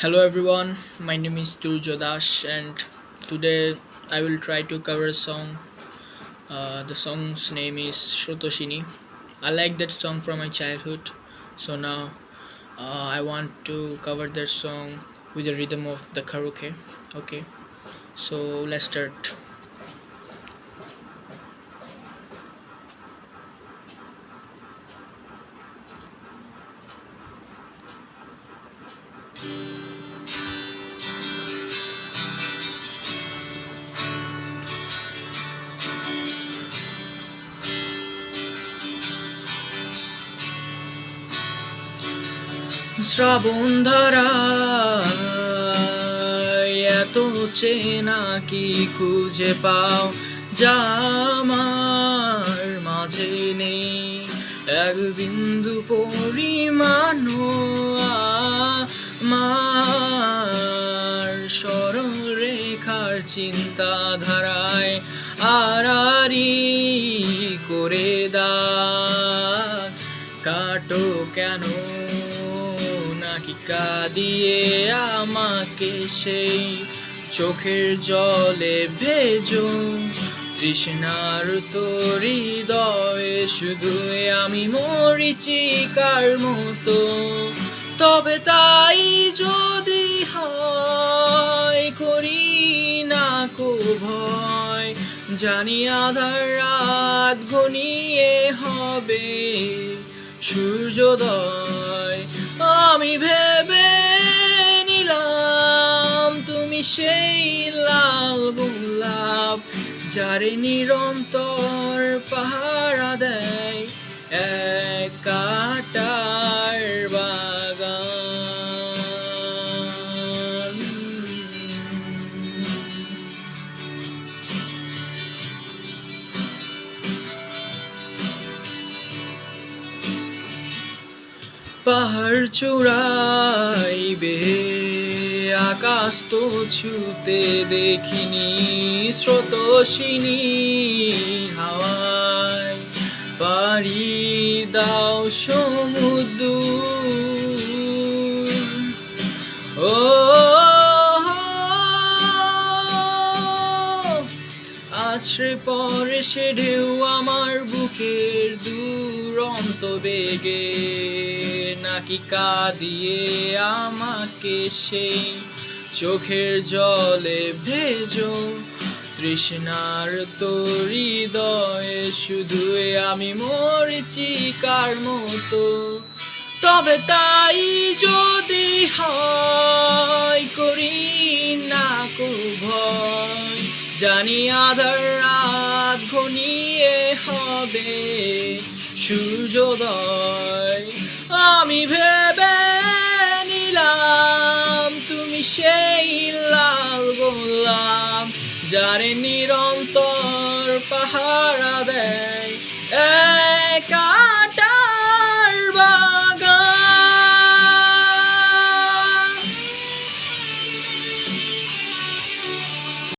Hello everyone, my name is Turjo Dash and today I will try to cover a song. The song's name is Shrotoshini. I like that song from my childhood, so now I want to cover that song with the rhythm of the karaoke. Okay, so let's start. শ্রাবণ ধারায় এত চেনা কি খুঁজে পাও যা আমার মাঝে নেই এক বিন্দু পরিমাণ আমার সরলরেখার চিন্তাধারায় আড়াআড়ি করে দাগ কাটো কেন নাকি কাঁদিয়ে আমাকে সেই চোখের জলে ভেজো তৃষ্ণার তোর হৃদয়ে শুধু আমি মরিচিকার মতো তবে তাই যদি হয় করি না কো ভয় জানি আধার রাত ঘনিয়ে হবে সূর্যোদয় আমি ভেবে নিলাম তুমি সেই লাল গোলাপ যারে নিরন্তর পাহারা দেয় এক কাটার বাগান পাহাড় চূড়াইবে আকাশ তো ছুতে দেখিনি স্রোতস্বিনী হাওয়ায় পাড়ি দাও সমুদ্র ও আছড়ে পরে সে ঢেউ আমার বুকের দুরন্ত বেগে নাকি কাঁদিয়ে আমাকে সেই চোখের জলে ভেজো তৃষ্ণার তোর হৃদয়ে শুধু আমি মরিচিকার মতো তবে তাই যদি হয় করি না কো ভয় জানি আধার রাত ঘনিয়ে হবে সূর্যোদয় আমি ভেবে নিলাম তুমি সেই লাল গোলাপ যারে নিরন্তর